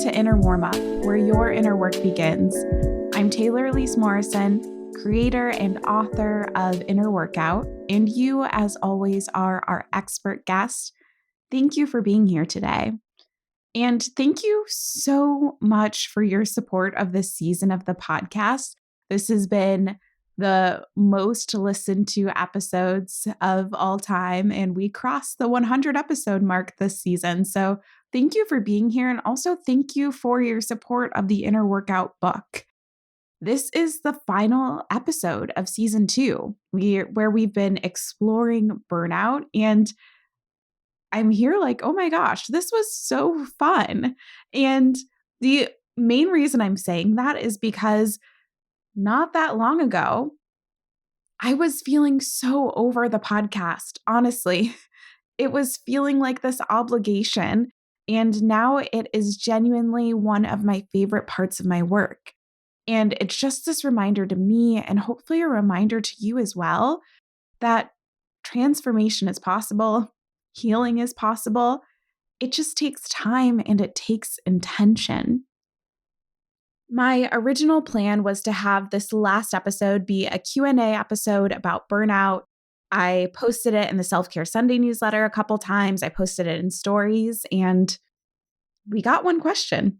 to Inner Warmup, where your inner work begins. I'm Taylor Elise Morrison, creator and author of Inner Workout, and you, as always, are our expert guest. Thank you for being here today. And thank you so much for your support of this season of the podcast. This has been the most listened to episodes of all time, and we crossed the 100 episode mark this season. So thank you for being here, and also thank you for your support of the Inner Workout book. This is the final episode of season 2, where we've been exploring burnout, and I'm here like, oh my gosh, this was so fun. And the main reason I'm saying that is because not that long ago, I was feeling so over the podcast. Honestly, it was feeling like this obligation. And now it is genuinely one of my favorite parts of my work. And it's just this reminder to me, and hopefully a reminder to you as well, that transformation is possible, healing is possible. It just takes time and it takes intention. My original plan was to have this last episode be a Q&A episode about burnout. I posted it in the Self-Care Sunday newsletter a couple times. I posted it in stories, and we got one question.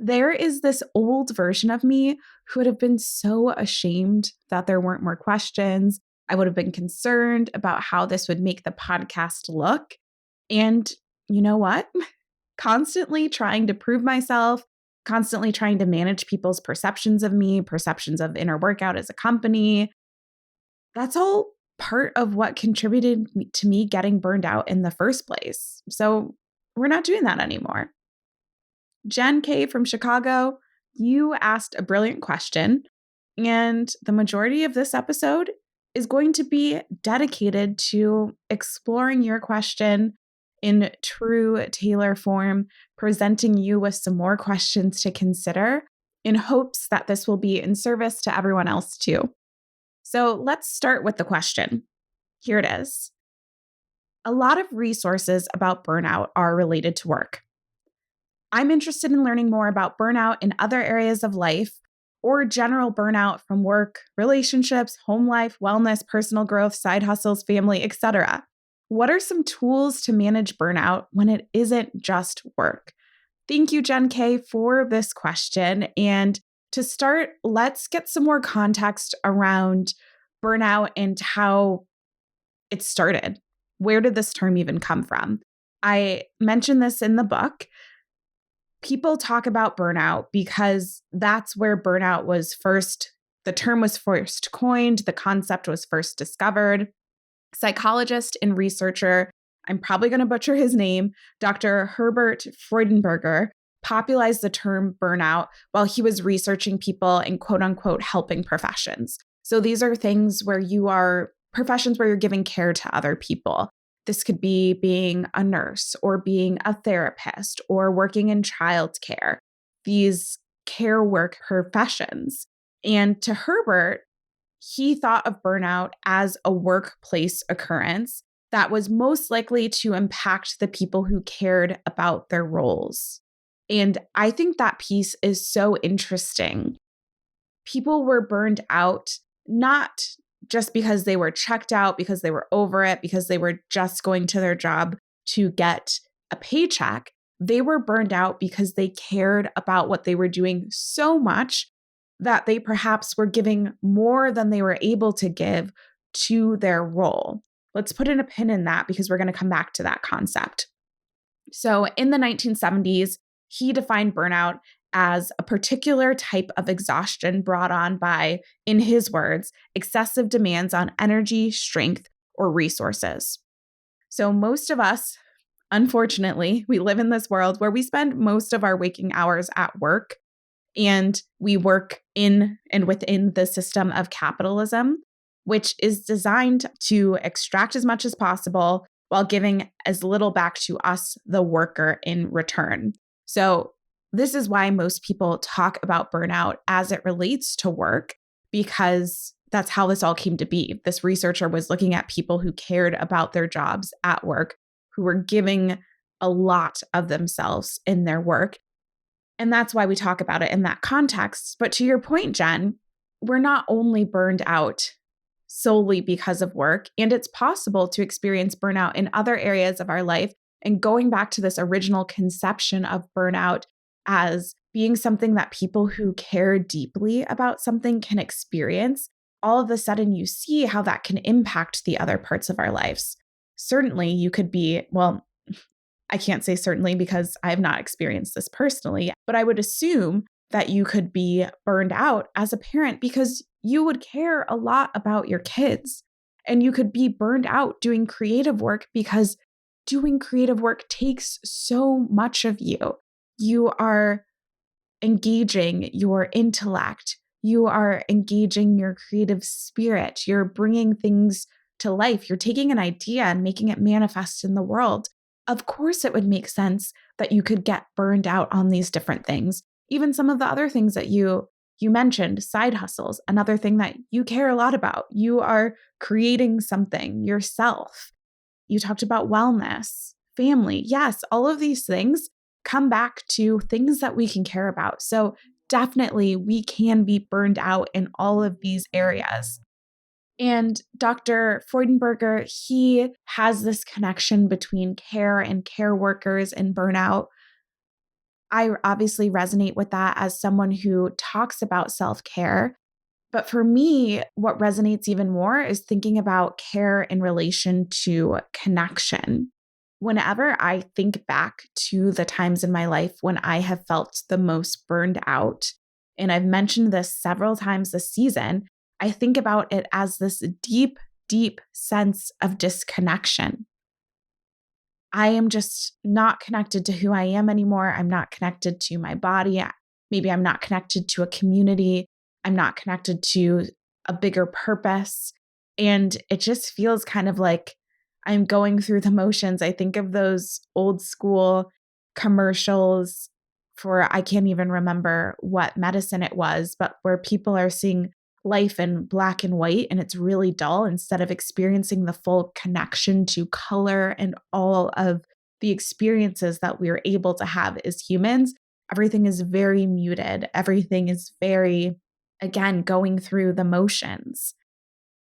There is this old version of me who would have been so ashamed that there weren't more questions. I would have been concerned about how this would make the podcast look. And you know what? Constantly trying to prove myself, constantly trying to manage people's perceptions of me, perceptions of Inner Workout as a company. That's all part of what contributed to me getting burned out in the first place. So we're not doing that anymore. Jen K from Chicago, you asked a brilliant question, and the majority of this episode is going to be dedicated to exploring your question in true Taylor form, presenting you with some more questions to consider in hopes that this will be in service to everyone else too. So let's start with the question. Here it is. A lot of resources about burnout are related to work. I'm interested in learning more about burnout in other areas of life, or general burnout from work, relationships, home life, wellness, personal growth, side hustles, family, etc. What are some tools to manage burnout when it isn't just work? Thank you, Jen K, for this question. And to start, let's get some more context around burnout and how it started. Where did this term even come from? I mentioned this in the book. People talk about burnout because that's where burnout was first, the term was first coined, the concept was first discovered. Psychologist and researcher, I'm probably going to butcher his name, Dr. Herbert Freudenberger, popularized the term burnout while he was researching people in quote unquote helping professions. So these are things where you are professions where you're giving care to other people. This could be being a nurse or being a therapist or working in childcare, these care work professions. And to Herbert, he thought of burnout as a workplace occurrence that was most likely to impact the people who cared about their roles. And I think that piece is so interesting. People were burned out, not just because they were checked out, because they were over it, because they were just going to their job to get a paycheck. They were burned out because they cared about what they were doing so much that they perhaps were giving more than they were able to give to their role. Let's put in a pin in that because we're going to come back to that concept. So in the 1970s, he defined burnout as a particular type of exhaustion brought on by, in his words, excessive demands on energy, strength, or resources. So most of us, unfortunately, we live in this world where we spend most of our waking hours at work, and we work in and within the system of capitalism, which is designed to extract as much as possible while giving as little back to us, the worker, in return. So this is why most people talk about burnout as it relates to work, because that's how this all came to be. This researcher was looking at people who cared about their jobs at work, who were giving a lot of themselves in their work. And that's why we talk about it in that context. But to your point, Jen, we're not only burned out solely because of work, and it's possible to experience burnout in other areas of our life. And going back to this original conception of burnout as being something that people who care deeply about something can experience, all of a sudden you see how that can impact the other parts of our lives. Certainly, you could be, well, I can't say certainly because I have not experienced this personally, but I would assume that you could be burned out as a parent because you would care a lot about your kids. And you could be burned out doing creative work because doing creative work takes so much of you. You are engaging your intellect. You are engaging your creative spirit. You're bringing things to life. You're taking an idea and making it manifest in the world. Of course, it would make sense that you could get burned out on these different things. Even some of the other things that you mentioned, side hustles, another thing that you care a lot about. You are creating something yourself. You talked about wellness, family. Yes, all of these things come back to things that we can care about. So definitely we can be burned out in all of these areas. And Dr. Freudenberger, he has this connection between care and care workers and burnout. I obviously resonate with that as someone who talks about self-care. But for me, what resonates even more is thinking about care in relation to connection. Whenever I think back to the times in my life when I have felt the most burned out, and I've mentioned this several times this season, I think about it as this deep, deep sense of disconnection. I am just not connected to who I am anymore. I'm not connected to my body. Maybe I'm not connected to a community. I'm not connected to a bigger purpose. And it just feels kind of like I'm going through the motions. I think of those old school commercials for, I can't even remember what medicine it was, but where people are seeing life in black and white and it's really dull instead of experiencing the full connection to color and all of the experiences that we're able to have as humans. Everything is very muted. Everything is very, again, going through the motions.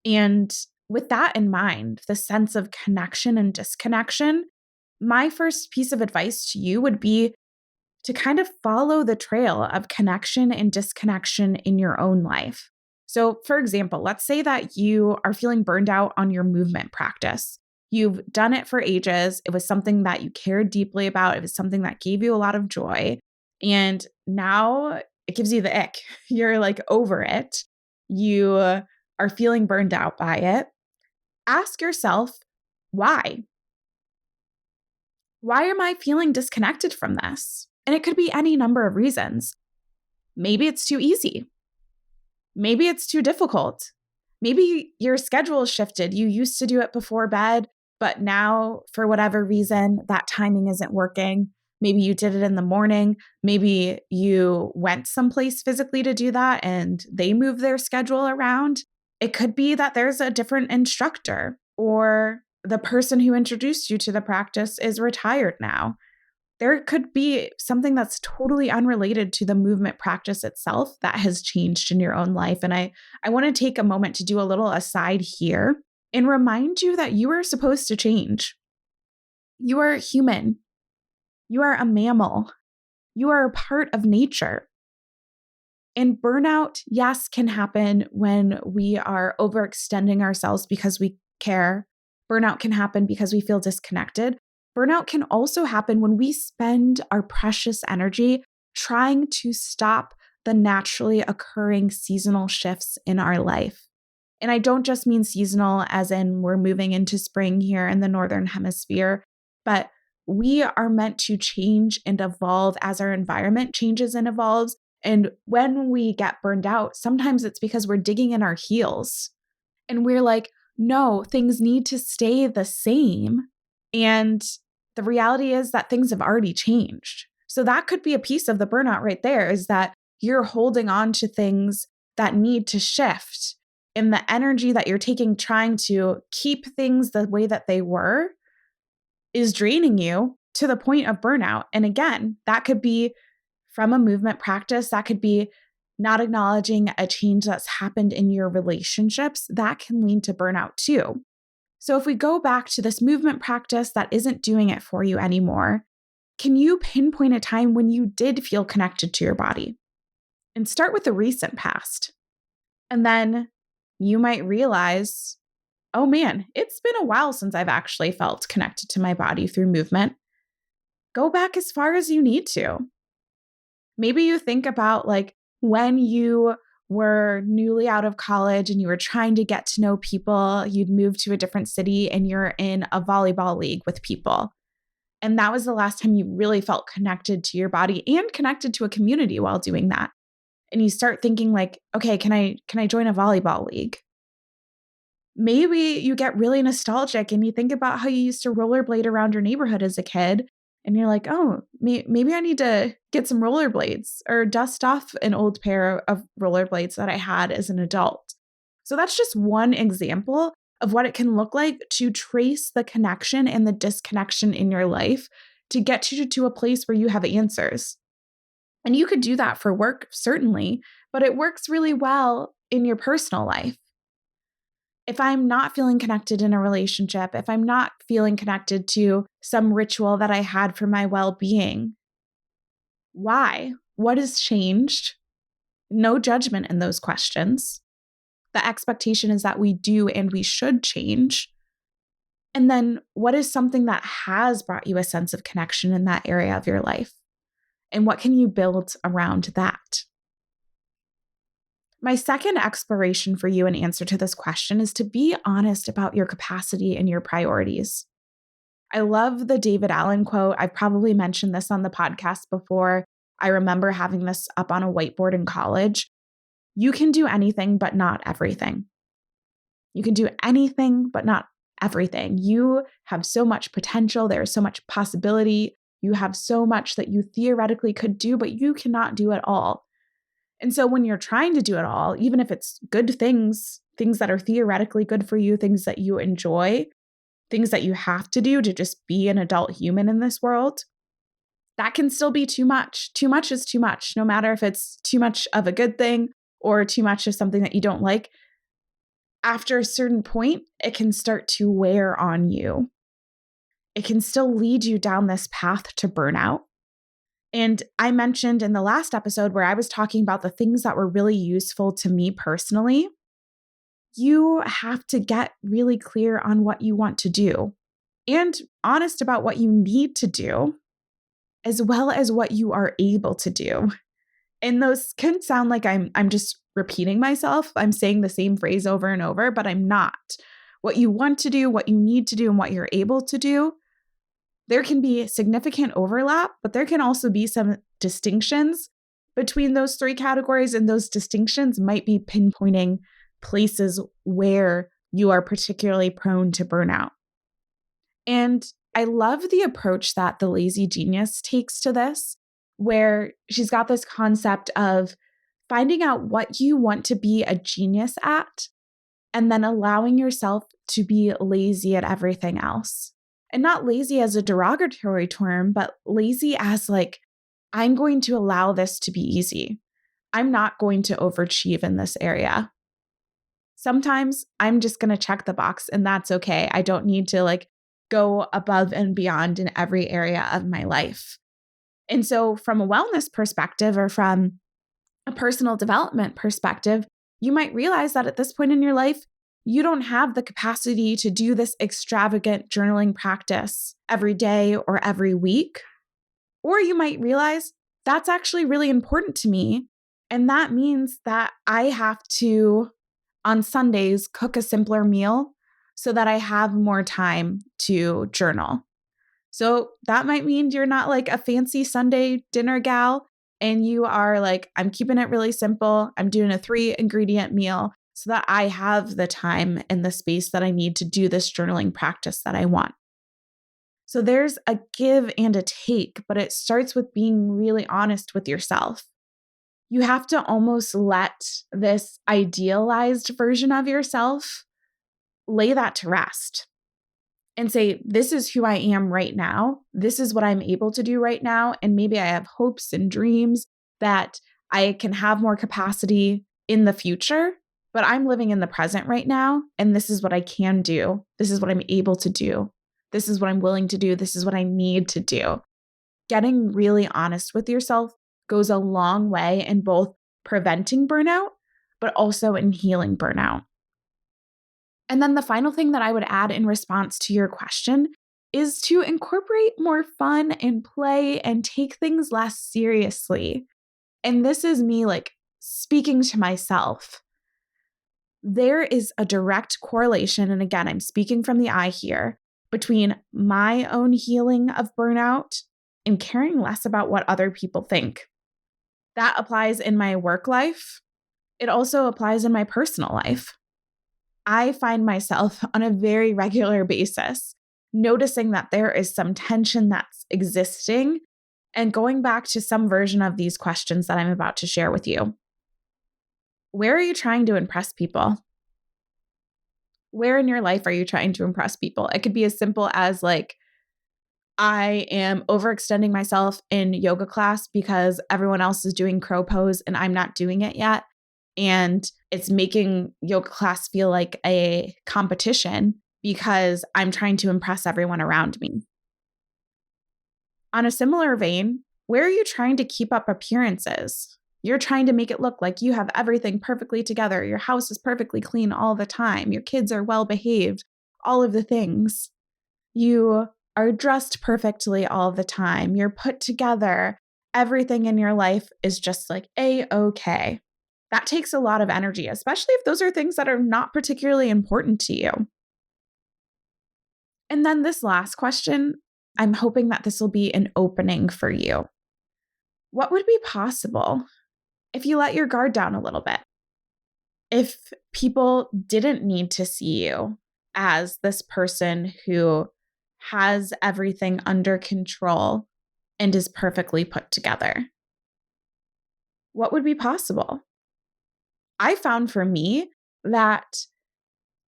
And with that in mind, the sense of connection and disconnection, my first piece of advice to you would be to kind of follow the trail of connection and disconnection in your own life. So, for example, let's say that you are feeling burned out on your movement practice. You've done it for ages. It was something that you cared deeply about. It was something that gave you a lot of joy. And now it gives you the ick. You're like over it. You are feeling burned out by it. Ask yourself, why? Why am I feeling disconnected from this? And it could be any number of reasons. Maybe it's too easy. Maybe it's too difficult. Maybe your schedule is shifted. You used to do it before bed, but now for whatever reason, that timing isn't working. Maybe you did it in the morning. Maybe you went someplace physically to do that and they moved their schedule around. It could be that there's a different instructor or the person who introduced you to the practice is retired now. There could be something that's totally unrelated to the movement practice itself that has changed in your own life. And I want to take a moment to do a little aside here and remind you that you are supposed to change. You are human. You are a mammal. You are a part of nature. And burnout, yes, can happen when we are overextending ourselves because we care. Burnout can happen because we feel disconnected. Burnout can also happen when we spend our precious energy trying to stop the naturally occurring seasonal shifts in our life. And I don't just mean seasonal as in we're moving into spring here in the Northern Hemisphere, but we are meant to change and evolve as our environment changes and evolves. And when we get burned out, sometimes it's because we're digging in our heels and we're like, no, things need to stay the same. And the reality is that things have already changed. So that could be a piece of the burnout right there, is that you're holding on to things that need to shift. And the energy that you're taking trying to keep things the way that they were is draining you to the point of burnout. And again, that could be from a movement practice, that could be not acknowledging a change that's happened in your relationships, that can lead to burnout too. So if we go back to this movement practice that isn't doing it for you anymore, can you pinpoint a time when you did feel connected to your body? And start with the recent past. And then you might realize, oh man, it's been a while since I've actually felt connected to my body through movement. Go back as far as you need to. Maybe you think about like when you were newly out of college and you were trying to get to know people, you'd moved to a different city and you're in a volleyball league with people. And that was the last time you really felt connected to your body and connected to a community while doing that. And you start thinking like, okay, can I join a volleyball league? Maybe you get really nostalgic and you think about how you used to rollerblade around your neighborhood as a kid. And you're like, oh, maybe I need to get some rollerblades or dust off an old pair of rollerblades that I had as an adult. So that's just one example of what it can look like to trace the connection and the disconnection in your life to get you to a place where you have answers. And you could do that for work, certainly, but it works really well in your personal life. If I'm not feeling connected in a relationship, if I'm not feeling connected to some ritual that I had for my well-being, why? What has changed? No judgment in those questions. The expectation is that we do and we should change. And then what is something that has brought you a sense of connection in that area of your life? And what can you build around that? My second exploration for you in answer to this question is to be honest about your capacity and your priorities. I love the David Allen quote. I've probably mentioned this on the podcast before. I remember having this up on a whiteboard in college. You can do anything, but not everything. You can do anything, but not everything. You have so much potential. There is so much possibility. You have so much that you theoretically could do, but you cannot do it all. And so when you're trying to do it all, even if it's good things that are theoretically good for you, things that you enjoy, things that you have to do to just be an adult human in this world, that can still be too much. Too much is too much, no matter if it's too much of a good thing or too much of something that you don't like. After a certain point, it can start to wear on you. It can still lead you down this path to burnout. And I mentioned in the last episode where I was talking about the things that were really useful to me personally, you have to get really clear on what you want to do and honest about what you need to do, as well as what you are able to do. And those can sound like I'm just repeating myself. I'm saying the same phrase over and over, but I'm not. What you want to do, what you need to do, and what you're able to do, there can be significant overlap, but there can also be some distinctions between those three categories, and those distinctions might be pinpointing places where you are particularly prone to burnout. And I love the approach that the Lazy Genius takes to this, where she's got this concept of finding out what you want to be a genius at, and then allowing yourself to be lazy at everything else. And not lazy as a derogatory term, but lazy as like, I'm going to allow this to be easy. I'm not going to overachieve in this area. Sometimes I'm just going to check the box and that's okay. I don't need to like go above and beyond in every area of my life. And so from a wellness perspective or from a personal development perspective, you might realize that at this point in your life, you don't have the capacity to do this extravagant journaling practice every day or every week. Or you might realize that's actually really important to me. And that means that I have to, on Sundays, cook a simpler meal so that I have more time to journal. So that might mean you're not like a fancy Sunday dinner gal and you are like, I'm keeping it really simple. I'm doing a 3-ingredient meal so that I have the time and the space that I need to do this journaling practice that I want. So there's a give and a take, but it starts with being really honest with yourself. You have to almost let this idealized version of yourself, lay that to rest and say, this is who I am right now. This is what I'm able to do right now. And maybe I have hopes and dreams that I can have more capacity in the future, but I'm living in the present right now. And this is what I can do. This is what I'm able to do. This is what I'm willing to do. This is what I need to do. Getting really honest with yourself goes a long way in both preventing burnout, but also in healing burnout. And then the final thing that I would add in response to your question is to incorporate more fun and play and take things less seriously. And this is me like speaking to myself. There is a direct correlation, and again, I'm speaking from the I here, between my own healing of burnout and caring less about what other people think. That applies in my work life. It also applies in my personal life. I find myself on a very regular basis noticing that there is some tension that's existing and going back to some version of these questions that I'm about to share with you. Where are you trying to impress people? Where in your life are you trying to impress people? It could be as simple as like, I am overextending myself in yoga class because everyone else is doing crow pose and I'm not doing it yet. And it's making yoga class feel like a competition because I'm trying to impress everyone around me. On a similar vein, where are you trying to keep up appearances? You're trying to make it look like you have everything perfectly together. Your house is perfectly clean all the time. Your kids are well behaved, all of the things. You are dressed perfectly all the time. You're put together. Everything in your life is just like A-okay. That takes a lot of energy, especially if those are things that are not particularly important to you. And then this last question, I'm hoping that this will be an opening for you. What would be possible if you let your guard down a little bit? If people didn't need to see you as this person who has everything under control and is perfectly put together? What would be possible? I found for me that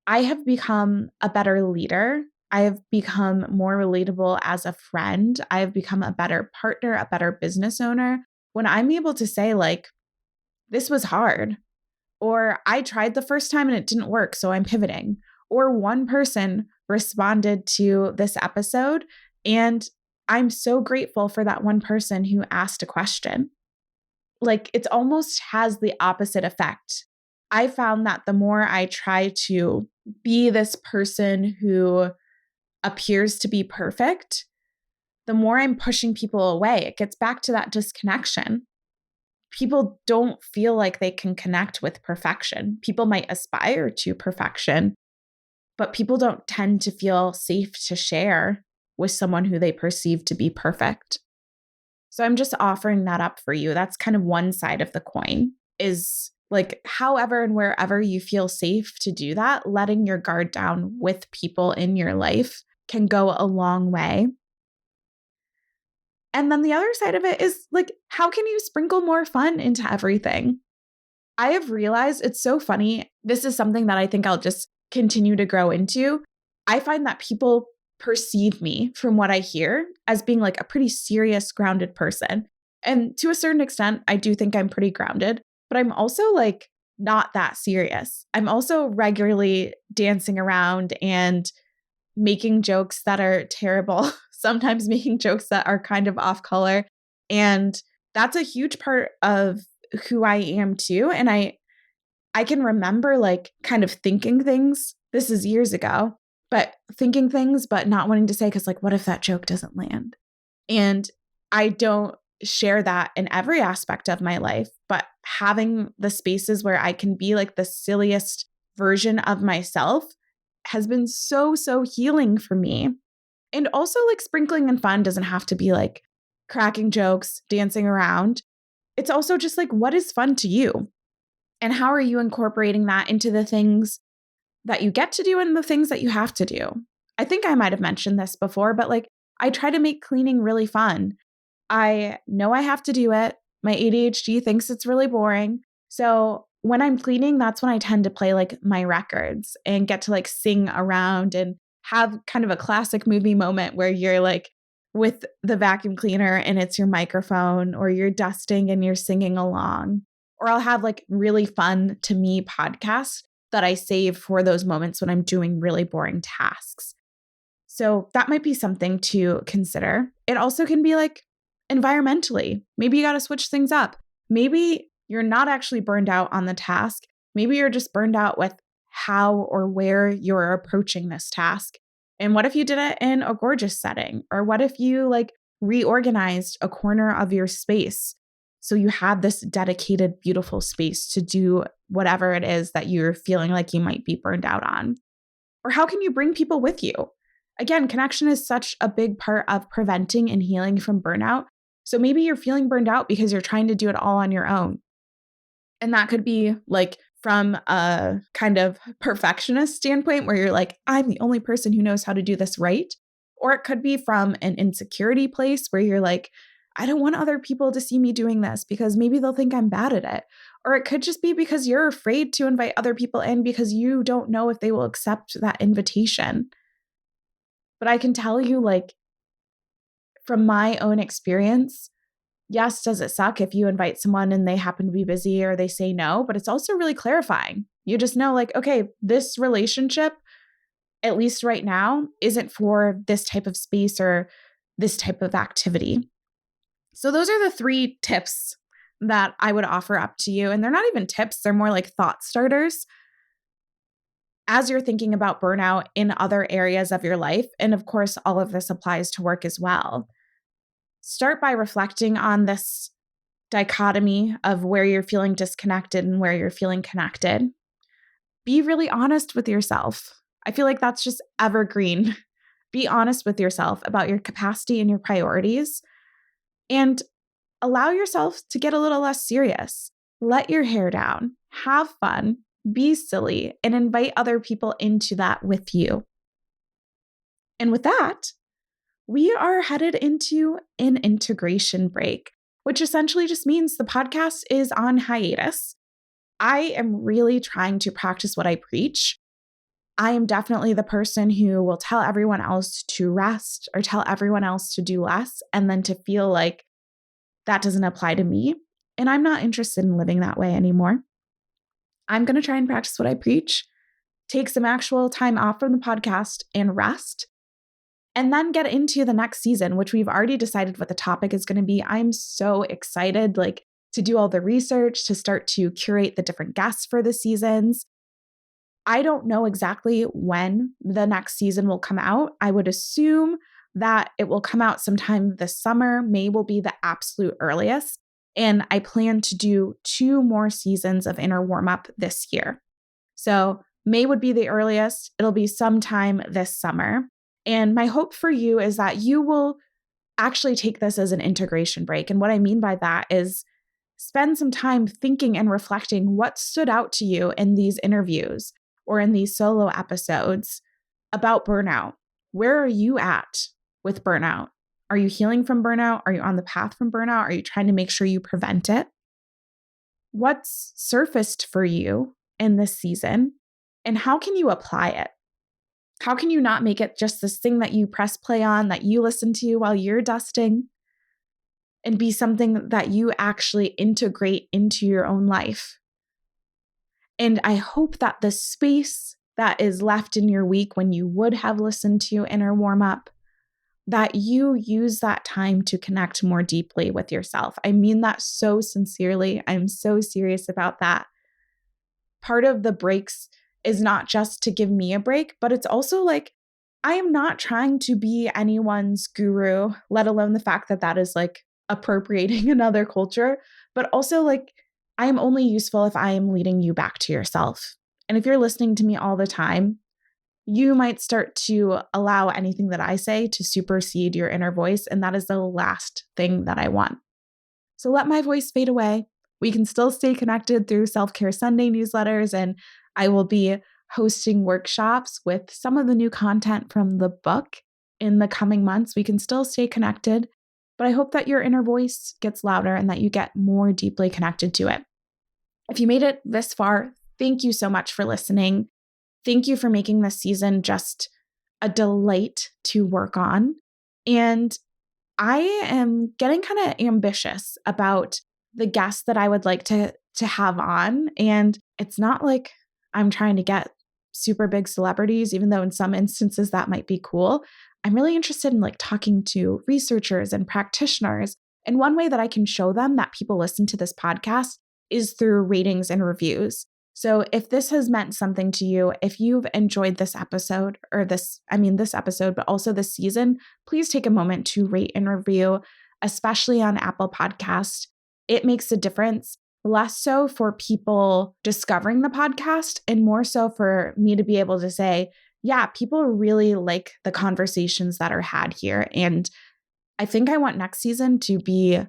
I have become a better leader. I have become more relatable as a friend. I have become a better partner, a better business owner when I'm able to say, like, this was hard, or I tried the first time and it didn't work, so I'm pivoting, or one person responded to this episode and I'm so grateful for that one person who asked a question. Like, it almost has the opposite effect. I found that the more I try to be this person who appears to be perfect, the more I'm pushing people away. It gets back to that disconnection. People don't feel like they can connect with perfection. People might aspire to perfection, but people don't tend to feel safe to share with someone who they perceive to be perfect. So I'm just offering that up for you. That's kind of one side of the coin, is like, however and wherever you feel safe to do that, letting your guard down with people in your life can go a long way. And then the other side of it is like, how can you sprinkle more fun into everything? I have realized it's so funny. This is something that I think I'll just continue to grow into. I find that people perceive me, from what I hear, as being like a pretty serious, grounded person. And to a certain extent, I do think I'm pretty grounded, but I'm also like not that serious. I'm also regularly dancing around and making jokes that are terrible, sometimes making jokes that are kind of off color. And that's a huge part of who I am too. And I can remember like kind of thinking things, this is years ago, but thinking things, but not wanting to say, because like, what if that joke doesn't land? And I don't share that in every aspect of my life, but having the spaces where I can be like the silliest version of myself has been so, so healing for me. And also like sprinkling in fun doesn't have to be like cracking jokes, dancing around. It's also just like, what is fun to you? And how are you incorporating that into the things that you get to do and the things that you have to do? I think I might have mentioned this before, but like I try to make cleaning really fun. I know I have to do it. My ADHD thinks it's really boring. So when I'm cleaning, that's when I tend to play like my records and get to like sing around and have kind of a classic movie moment where you're like with the vacuum cleaner and it's your microphone, or you're dusting and you're singing along. Or I'll have like really fun to me podcasts that I save for those moments when I'm doing really boring tasks. So that might be something to consider. It also can be like environmentally. Maybe you got to switch things up. Maybe you're not actually burned out on the task. Maybe you're just burned out with how or where you're approaching this task. And what if you did it in a gorgeous setting? Or what if you like reorganized a corner of your space so you had this dedicated, beautiful space to do whatever it is that you're feeling like you might be burned out on? Or how can you bring people with you? Again, connection is such a big part of preventing and healing from burnout. So maybe you're feeling burned out because you're trying to do it all on your own. And that could be like from a kind of perfectionist standpoint where you're like, I'm the only person who knows how to do this right. Or it could be from an insecurity place where you're like, I don't want other people to see me doing this because maybe they'll think I'm bad at it. Or it could just be because you're afraid to invite other people in because you don't know if they will accept that invitation. But I can tell you, like, from my own experience, yes, does it suck if you invite someone and they happen to be busy or they say no? But it's also really clarifying. You just know, like, okay, this relationship, at least right now, isn't for this type of space or this type of activity. So those are the 3 tips that I would offer up to you. And they're not even tips, they're more like thought starters as you're thinking about burnout in other areas of your life. And of course, all of this applies to work as well. Start by reflecting on this dichotomy of where you're feeling disconnected and where you're feeling connected. Be really honest with yourself. I feel like that's just evergreen. Be honest with yourself about your capacity and your priorities. And allow yourself to get a little less serious. Let your hair down. Have fun. Be silly. And invite other people into that with you. And with that, we are headed into an integration break, which essentially just means the podcast is on hiatus. I am really trying to practice what I preach. I am definitely the person who will tell everyone else to rest or tell everyone else to do less, and then to feel like that doesn't apply to me. And I'm not interested in living that way anymore. I'm going to try and practice what I preach, take some actual time off from the podcast and rest, and then get into the next season, which we've already decided what the topic is going to be. I'm so excited, like, to do all the research, to start to curate the different guests for the seasons. I don't know exactly when the next season will come out. I would assume that it will come out sometime this summer. May will be the absolute earliest. And I plan to do 2 more seasons of Inner Warmup this year. So May would be the earliest. It'll be sometime this summer. And my hope for you is that you will actually take this as an integration break. And what I mean by that is spend some time thinking and reflecting what stood out to you in these interviews or in these solo episodes about burnout. Where are you at with burnout? Are you healing from burnout? Are you on the path from burnout? Are you trying to make sure you prevent it? What's surfaced for you in this season? And how can you apply it? How can you not make it just this thing that you press play on, that you listen to while you're dusting, and be something that you actually integrate into your own life? And I hope that the space that is left in your week when you would have listened to Inner Warmup, that you use that time to connect more deeply with yourself. I mean that so sincerely. I'm so serious about that. Part of the breaks is not just to give me a break, but it's also like, I am not trying to be anyone's guru, let alone the fact that that is like appropriating another culture, but also like, I am only useful if I am leading you back to yourself. And if you're listening to me all the time, you might start to allow anything that I say to supersede your inner voice. And that is the last thing that I want. So let my voice fade away. We can still stay connected through Self-Care Sunday newsletters, and I will be hosting workshops with some of the new content from the book in the coming months. We can still stay connected, but I hope that your inner voice gets louder and that you get more deeply connected to it. If you made it this far, thank you so much for listening. Thank you for making this season just a delight to work on. And I am getting kind of ambitious about the guests that I would like to have on. And it's not like I'm trying to get super big celebrities, even though in some instances that might be cool. I'm really interested in like talking to researchers and practitioners. And one way that I can show them that people listen to this podcast is through ratings and reviews. So if this has meant something to you, if you've enjoyed this episode this episode, but also this season, please take a moment to rate and review, especially on Apple Podcasts. It makes a difference, less so for people discovering the podcast and more so for me to be able to say, yeah, people really like the conversations that are had here. And I think I want next season to be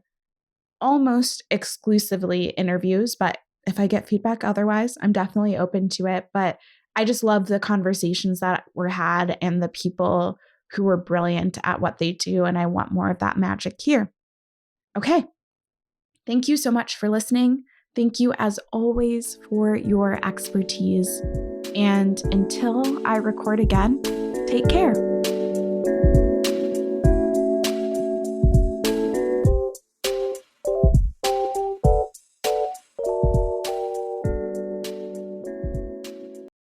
almost exclusively interviews, but if I get feedback otherwise, I'm definitely open to it. But I just love the conversations that were had and the people who were brilliant at what they do. And I want more of that magic here. Okay. Thank you so much for listening. Thank you, as always, for your expertise. And until I record again, take care.